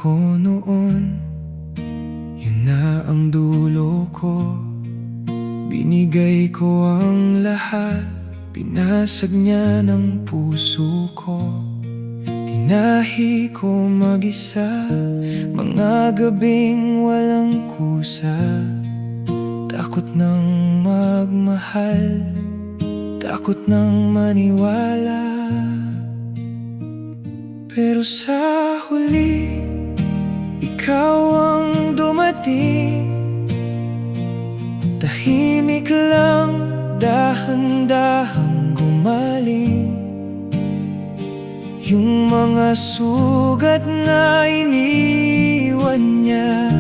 ako noon, yun na ang dulo ko. Binigay ko ang lahat, pinasag niya ng puso ko. Tinahi ko mag-isa, mga gabing walang kusa. Takot ng magmahal, takot ng maniwala. Pero sa huli, ikaw ang dumating. Tahimik lang, dahan-dahang gumaling. Yung mga sugat na iniwan niya,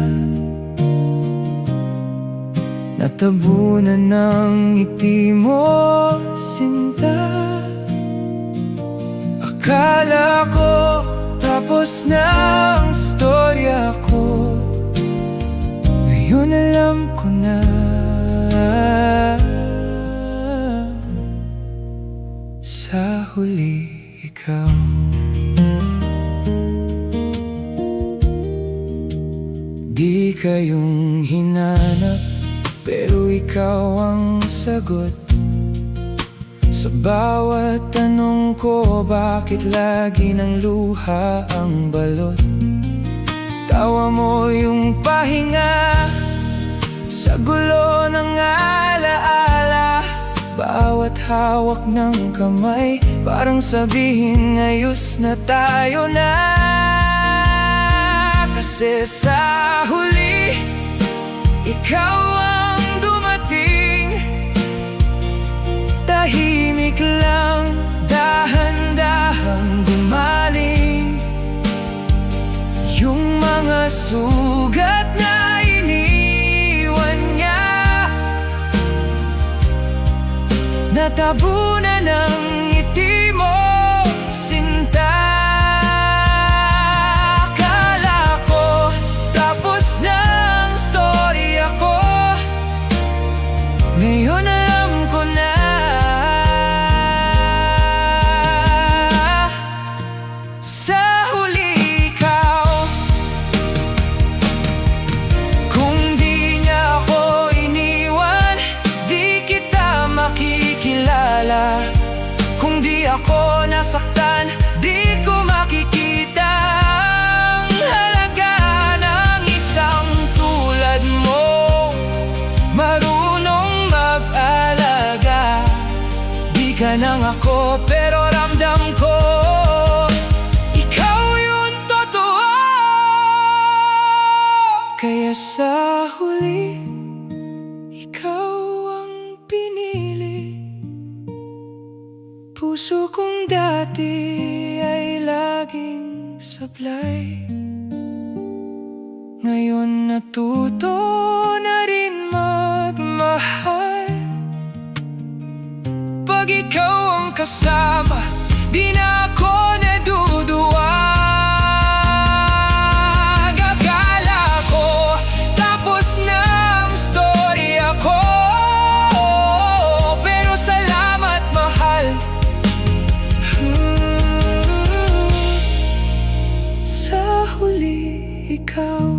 natabunan ng ngiti mo, sinta. Akala ko tapos na ang storya ko, ngayon alam ko na. Sa huli, ikaw. Di kayong hinanap, pero ikaw ang sagot. Sa bawat tanong ko, bakit lagi ng luha ang balot? Tawa mo yung pahinga sa gulo ng alaala. Bawat hawak ng kamay, parang sabihin ayos na tayo na. Kasi sa huli, ikaw ang dumating. Tahimik lang, dahan-dahang gumaling. Yung mga sugat na iniwan niya, natabunan ng ngiti mo, sinta. Akala ko tapos na ang storya ko, ngayon alam ko na. Sa huli, ikaw. Kung di niya ako iniwan, di kita makikilala. Kung di ako nasaktan, di ko makikita ang halaga ng isang tulad mo. Marunong mag-alaga. Di ka nang ako, pero ramdam ko ikaw yung totoo. Kaya sa huli, ikaw ang pinili. Puso kong dati ay laging sablay, ngayon natuto na rin magmahal. Pag ikaw ang kasama, di na ako naduduwag. Akala ko tapos na ang storya ko, pero salamat mahal. Sa huli, ikaw.